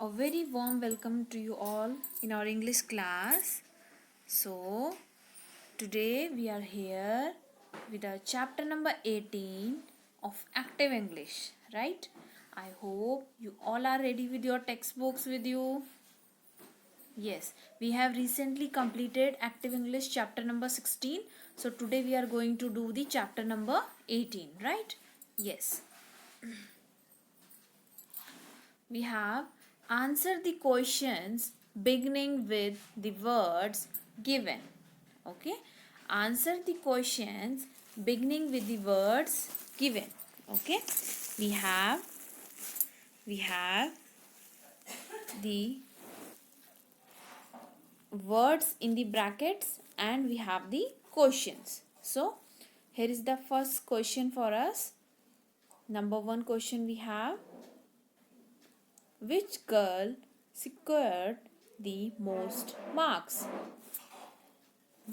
A very warm welcome to you all in our English class. So, today we are here with our chapter number 18 of Active English, right? I hope you all are ready with your textbooks with you. Yes, we have recently completed Active English chapter number 16. So, today we are going to do the chapter number 18, right? Yes. We have answer the questions beginning with the words given. Okay, answer the questions beginning with the words given. Okay, we have the words in the brackets and we have the questions. So here is the first question for us. Number one question we have: which girl secured the most marks?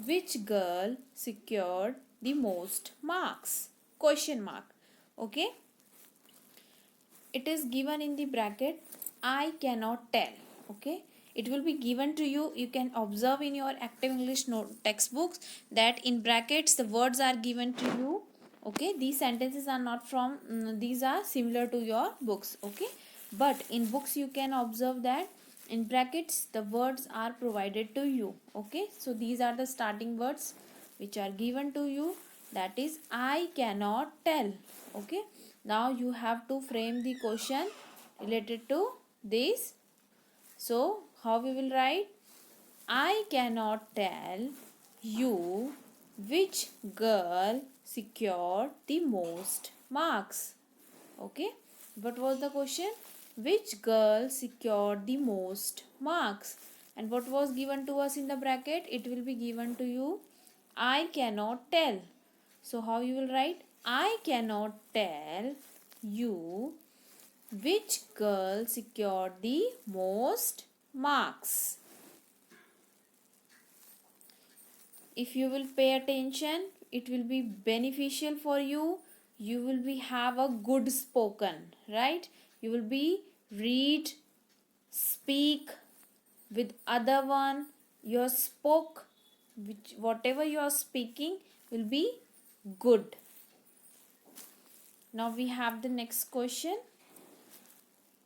Which girl secured the most marks? Question mark. Okay. It is given in the bracket. I cannot tell. Okay. It will be given to you. You can observe in your Active English textbooks that in brackets the words are given to you. Okay. These sentences are not from, these are similar to your books. Okay. But in books you can observe that in brackets the words are provided to you. Okay. So these are the starting words which are given to you. That is, I cannot tell. Okay. Now you have to frame the question related to this. So how we will write? I cannot tell you which girl secured the most marks. Okay. What was the question? Which girl secured the most marks? And what was given to us in the bracket? It will be given to you. I cannot tell. So how you will write? I cannot tell you which girl secured the most marks. If you will pay attention, it will be beneficial for you. You will be have a good spoken, right? You will be read, speak with other one. Your spoke, which whatever you are speaking will be good. Now we have the next question.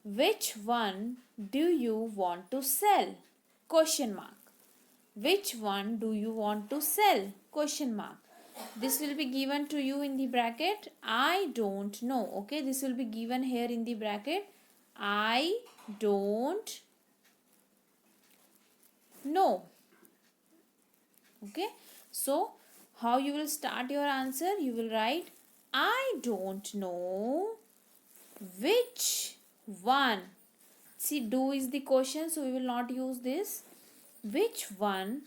Which one do you want to sell? Question mark. Which one do you want to sell? Question mark. This will be given to you in the bracket. I don't know. Okay, this will be given here in the bracket. I don't know. Okay, so how you will start your answer? You will write, I don't know which one. See, do is the question, so we will not use this. Which one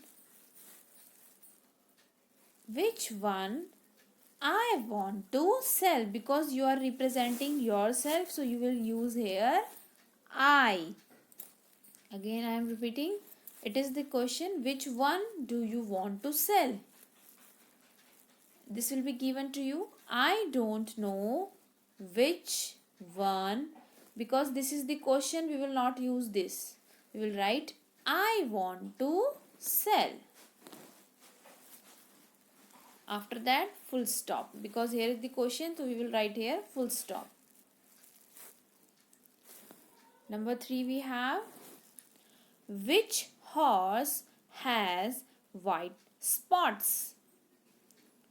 I want to sell, because you are representing yourself, so you will use here I. Again I am repeating, it is the question, which one do you want to sell? This will be given to you. I don't know which one, because this is the question, we will not use this. We will write, I want to sell. After that, full stop, because here is the question, so we will write here full stop. Number 3 we have, which horse has white spots?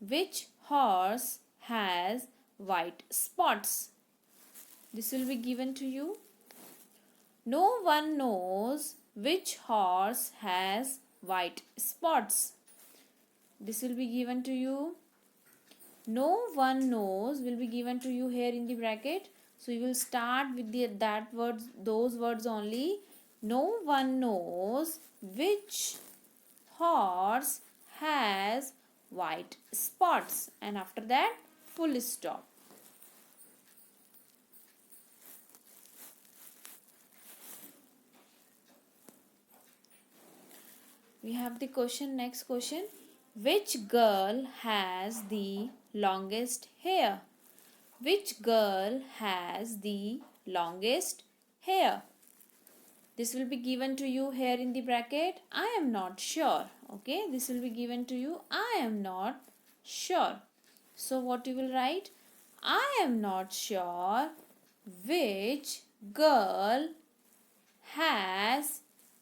Which horse has white spots? This will be given to you. No one knows which horse has white spots. This will be given to you. No one knows will be given to you here in the bracket. So you will start with those words only. No one knows which horse has white spots, and after that full stop. We have the question, next question. Which girl has the longest hair? Which girl has the longest hair? this will be given to you here in the bracket. I am not sure. Okay, this will be given to you. I am not sure. So what you will write? I am not sure which girl has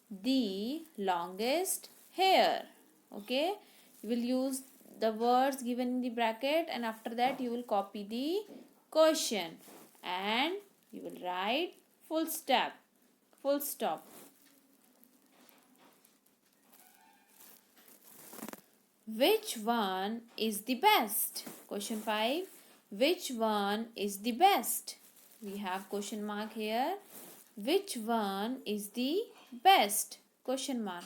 the longest hair. Okay, you will use the words given in the bracket, and after that you will copy the question and you will write full stop. Which one is the best? Question 5. Which one is the best? We have question mark here. Which one is the best? Question mark.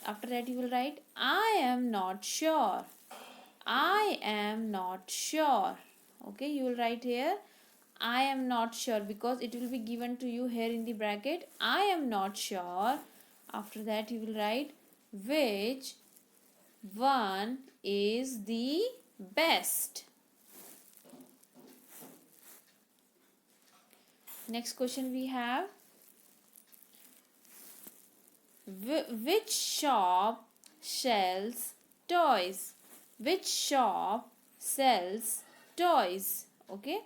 After that you will write I am not sure. I am not sure. Okay, you will write here I am not sure because it will be given to you here in the bracket. I am not sure. After that you will write which one is the best. Next question we have, which shop sells toys? Which shop sells toys? Okay,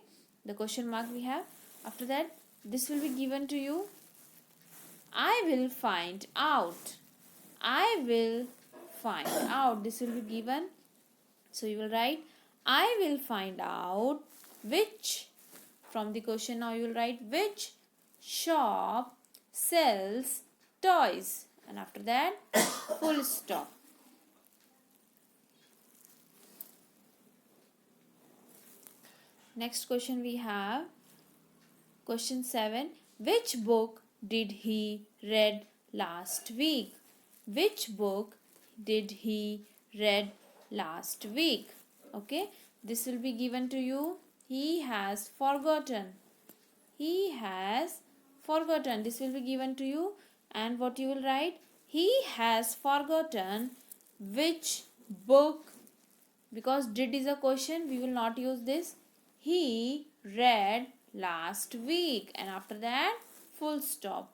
the question mark we have. After that this will be given to you. I will find out. I will find out. This will be given. So you will write I will find out which. From the question now you will write which shop sells toys, and after that full stop. Next question we have question 7. Which book did he read last week? Which book did he read last week? Okay, this will be given to you. He has forgotten. He has forgotten. This will be given to you, and what you will write? He has forgotten which book. Because did is a question, we will not use this. He read last week, and after that full stop.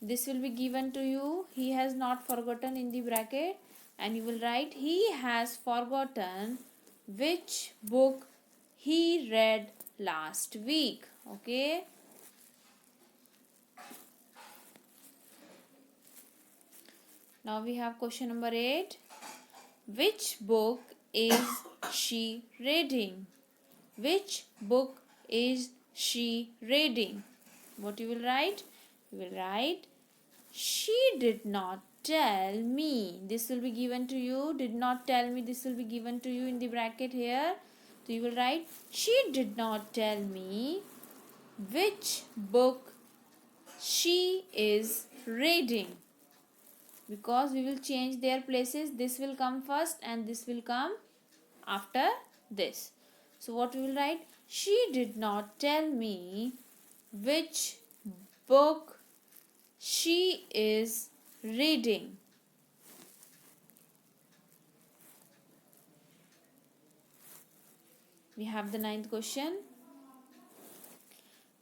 This will be given to you. He has not forgotten in the bracket, and you will write he has forgotten which book he read last week. Okay, now we have question number 8. Which book is she reading? Which book is she reading? What you will write? You will write she did not tell me. This will be given to you. Did not tell me. This will be given to you in the bracket here. So you will write she did not tell me which book she is reading. Because we will change their places. This will come first and this will come after this. So what we will write? She did not tell me which book she is reading. We have the 9th question.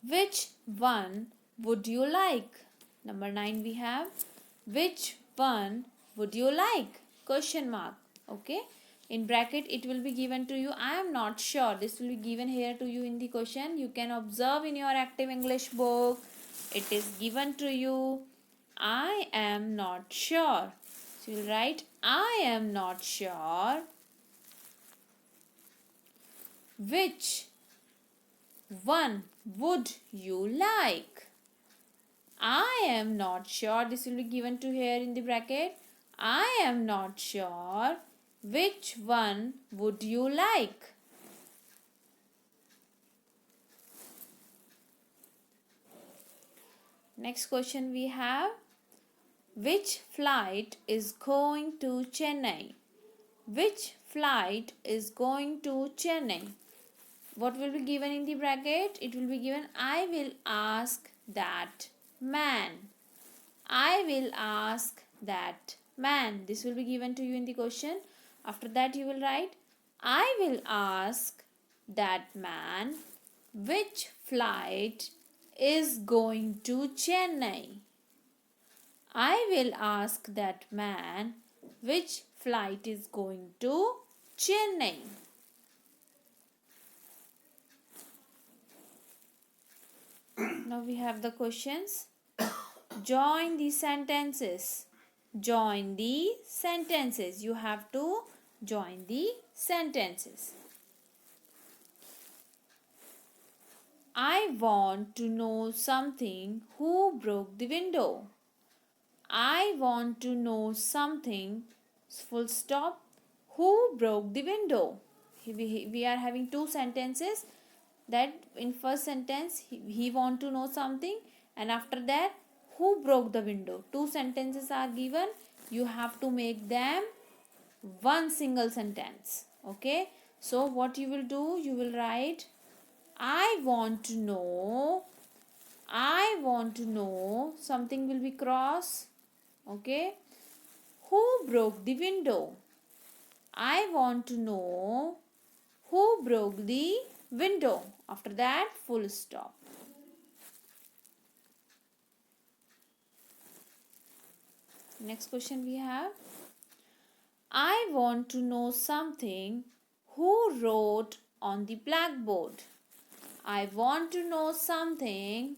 Which one would you like? Number 9 we have which one would you like? Question mark. Okay, in bracket it will be given to you. I am not sure. This will be given here to you in the question. You can observe in your active English book. It is given to you. I am not sure. So you will write I am not sure which one would you like? I am not sure. This will be given to here in the bracket. I am not sure which one would you like? Next question we have, which flight is going to Chennai? Which flight is going to Chennai? What will be given in the bracket? It will be given I will ask that man. I will ask that man. This will be given to you in the question. After that you will write I will ask that man which flight is going to Chennai. I will ask that man which flight is going to Chennai. Now we have the questions. Join the sentences. Join the sentences. You have to join the sentences. I want to know something. Who broke the window? I want to know something. Full stop. Who broke the window? We are having two sentences. That in first sentence he want to know something, and after that who broke the window. Two sentences are given. You have to make them one single sentence. Okay. So what you will do? You will write I want to know. I want to know. Something will be cross. Okay. Who broke the window? I want to know who broke the window. After that, full stop. Next question we have. I want to know something. Who wrote on the blackboard? I want to know something.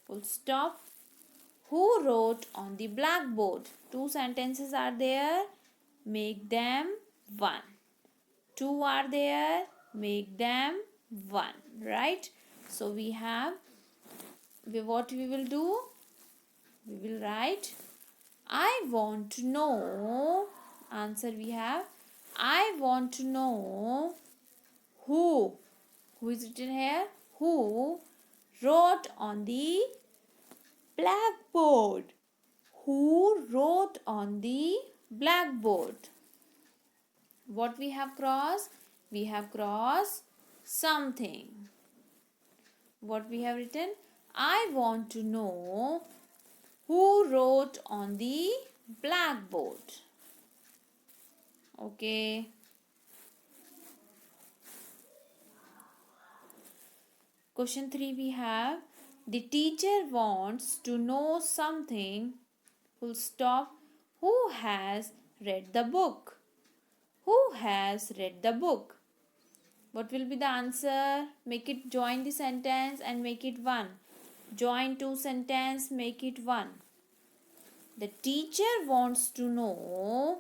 Full stop. Who wrote on the blackboard? Two sentences are there. Make them one. Two are there. Make them one. Right? So we have, what we will do? We will write I want to know. Answer we have I want to know who. Who is written here? Who wrote on the blackboard? Who wrote on the blackboard? What we have crossed? We have crossed something. What we have written? I want to know who wrote on the blackboard. Okay. Question 3 we have. The teacher wants to know something. Full stop. Who has read the book? Who has read the book? What will be the answer? Make it, join the sentence and make it one. Join two sentence, make it one. The teacher wants to know.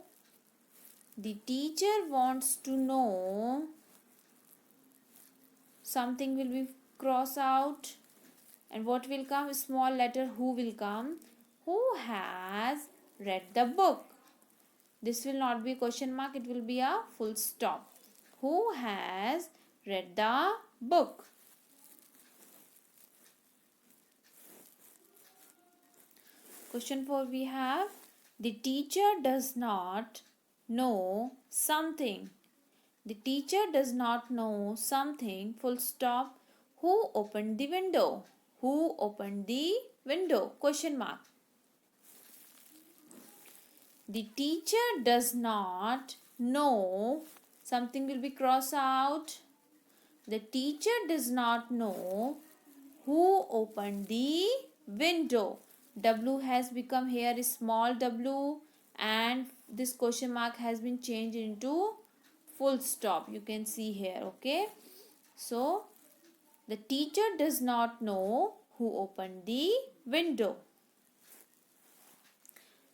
The teacher wants to know. Something will be cross out. And what will come? Small letter who will come. Who has read the book? This will not be a question mark. It will be a full stop. Who has read the book? Question 4 we have. The teacher does not know something. The teacher does not know something. Full stop. Who opened the window? Who opened the window? Question mark. The teacher does not know. Something will be crossed out. The teacher does not know who opened the window. W has become here a small w, and this question mark has been changed into full stop. You can see here. Okay. So, the teacher does not know who opened the window.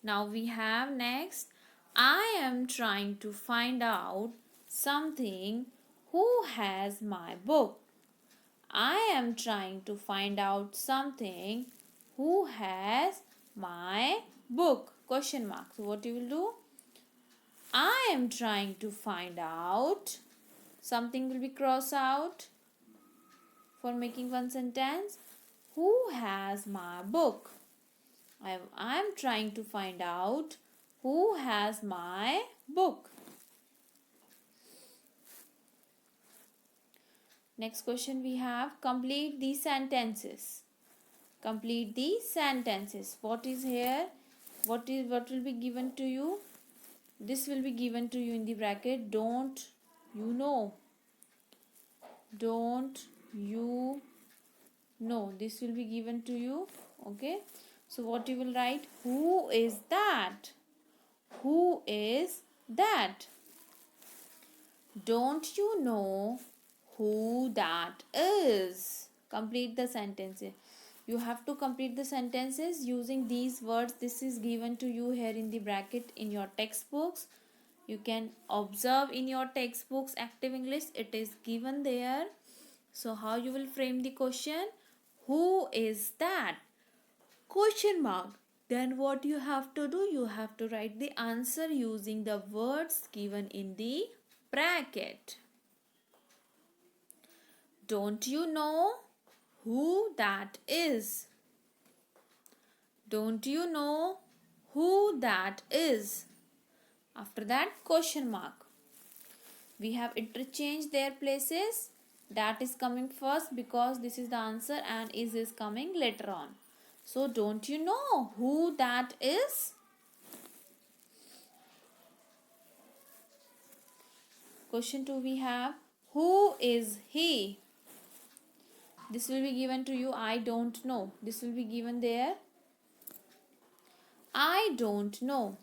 Now we have next. I am trying to find out something. Who has my book? I am trying to find out something. Who has my book? Question mark. So what you will do? I am trying to find out. Something will be crossed out for making one sentence. Who has my book? I am trying to find out who has my book. Next question we have. Complete the sentences. Complete the sentences. What is here? What will be given to you? This will be given to you in the bracket. Don't you know? Don't you know? This will be given to you. Okay. So what you will write? Who is that? Who is that? Don't you know who that is? Complete the sentences. You have to complete the sentences using these words. This is given to you here in the bracket in your textbooks. You can observe in your textbooks active English. It is given there. So how you will frame the question? Who is that? Question mark. Then what you have to do? You have to write the answer using the words given in the bracket. Don't you know who that is? Don't you know who that is? After that, question mark. We have interchanged their places. That is coming first because this is the answer and is coming later on. So, don't you know who that is? Question 2 we have, who is he? This will be given to you, I don't know. This will be given there. I don't know.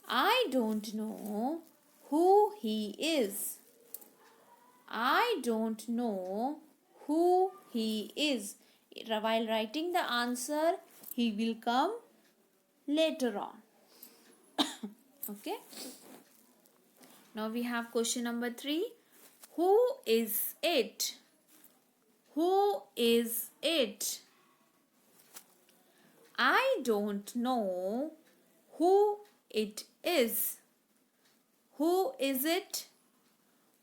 I don't know who he is. I don't know who he is. While writing the answer, he will come later on. Okay. Now we have question number 3. Who is it? Who is it? I don't know who it is. Who is it?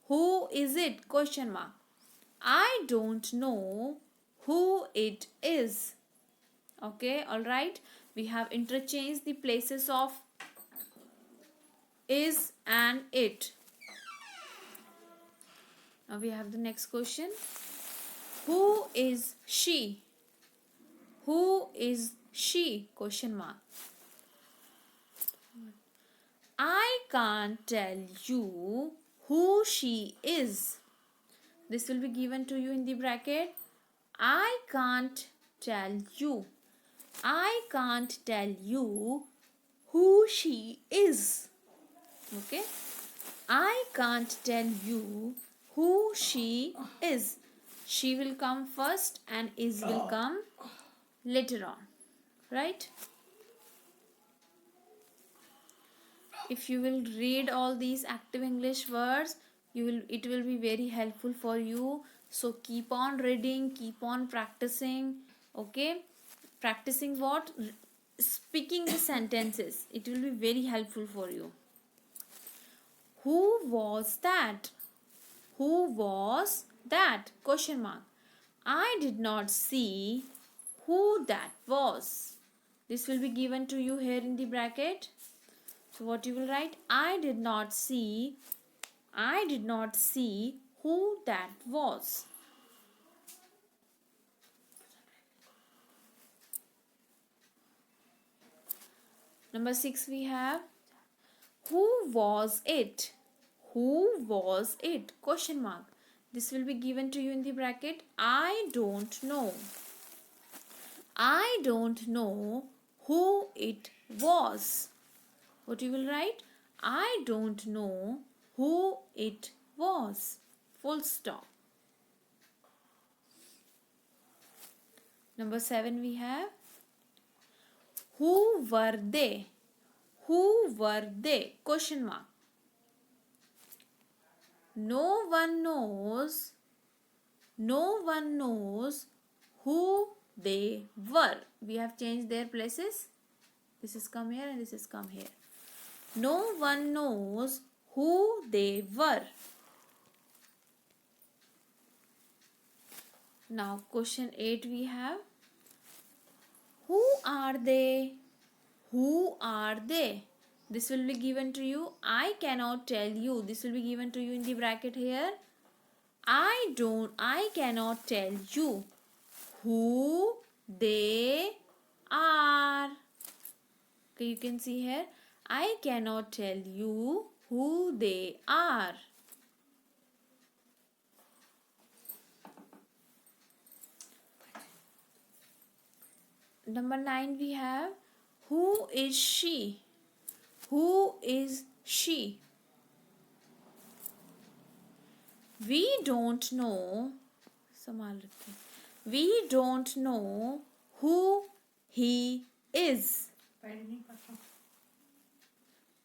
Who is it? Question mark. I don't know who it is. Okay, alright. We have interchanged the places of is and it. Now we have the next question. Who is she? Who is she? Question mark. I can't tell you who she is. This will be given to you in the bracket. I can't tell you. I can't tell you who she is. Okay. I can't tell you who she is. She will come first and is will come later on. Right? If you will read all these active English words, it will be very helpful for you. So keep on reading, keep on practicing. Okay? Practicing what? Speaking the sentences. It will be very helpful for you. Who was that? Who was that? Question mark. I did not see who that was. This will be given to you here in the bracket. So what you will write? I did not see who that was. Number 6 we have, who was it? Who was it? Question mark. This will be given to you in the bracket. I don't know. I don't know who it was. What you will write? I don't know who it was. Full stop. Number 7 we have, who were they? Who were they? Question mark. No one knows who they were. We have changed their places. This is come here and this is come here. No one knows who they were. Now question 8 we have, who are they? Who are they? This will be given to you. I cannot tell you. This will be given to you in the bracket here. I cannot tell you who they are. Okay, you can see here. I cannot tell you who they are. Number 9 we have, who is she? Who is she? We don't know. संभाल रखते हैं. We don't know who he is.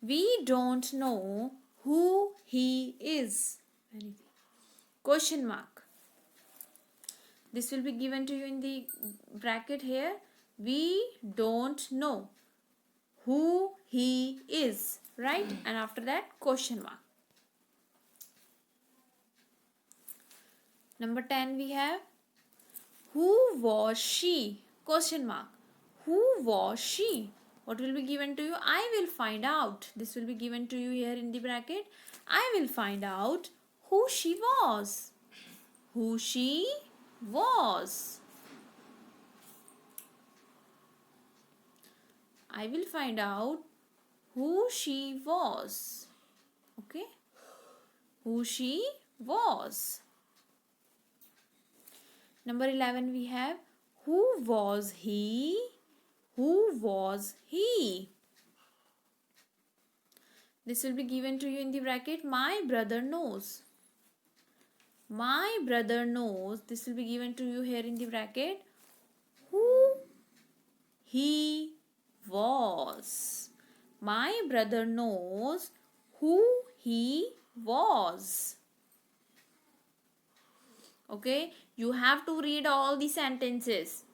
We don't know who he is. Question mark. This will be given to you in the bracket here. We don't know who he is. Right? And after that, question mark. Number 10 we have, who was she? Question mark. Who was she? What will be given to you? I will find out. This will be given to you here in the bracket. I will find out who she was. Who she was. I will find out who she was. Okay? Who she was. Number 11 we have, who was he? Who was he? This will be given to you in the bracket. My brother knows. My brother knows. This will be given to you here in the bracket. Who he was. My brother knows who he was. Okay, you have to read all the sentences.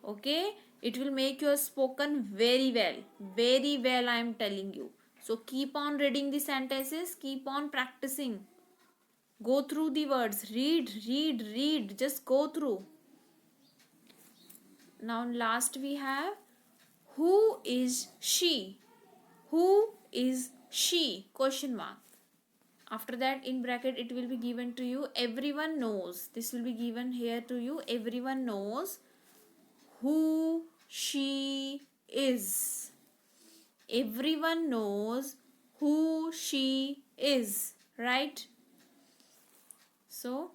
Okay, it will make your spoken very well. Very well, I am telling you. So keep on reading the sentences. Keep on practicing. Go through the words. Read. Just go through. Now last we have, who is she? Who is she? Question mark. After that, in bracket, it will be given to you. Everyone knows. This will be given here to you. Everyone knows who she is. Everyone knows who she is. Right? So,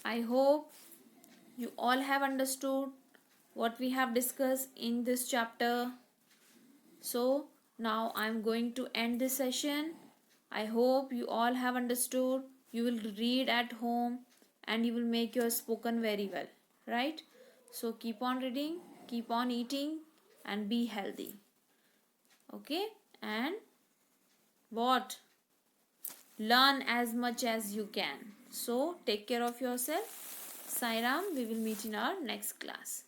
I hope you all have understood what we have discussed in this chapter. So, now I am going to end this session. I hope you all have understood. You will read at home and you will make your spoken very well. Right? So, keep on reading, keep on eating and be healthy. Okay? And what? Learn as much as you can. So, take care of yourself. Sai Ram, we will meet in our next class.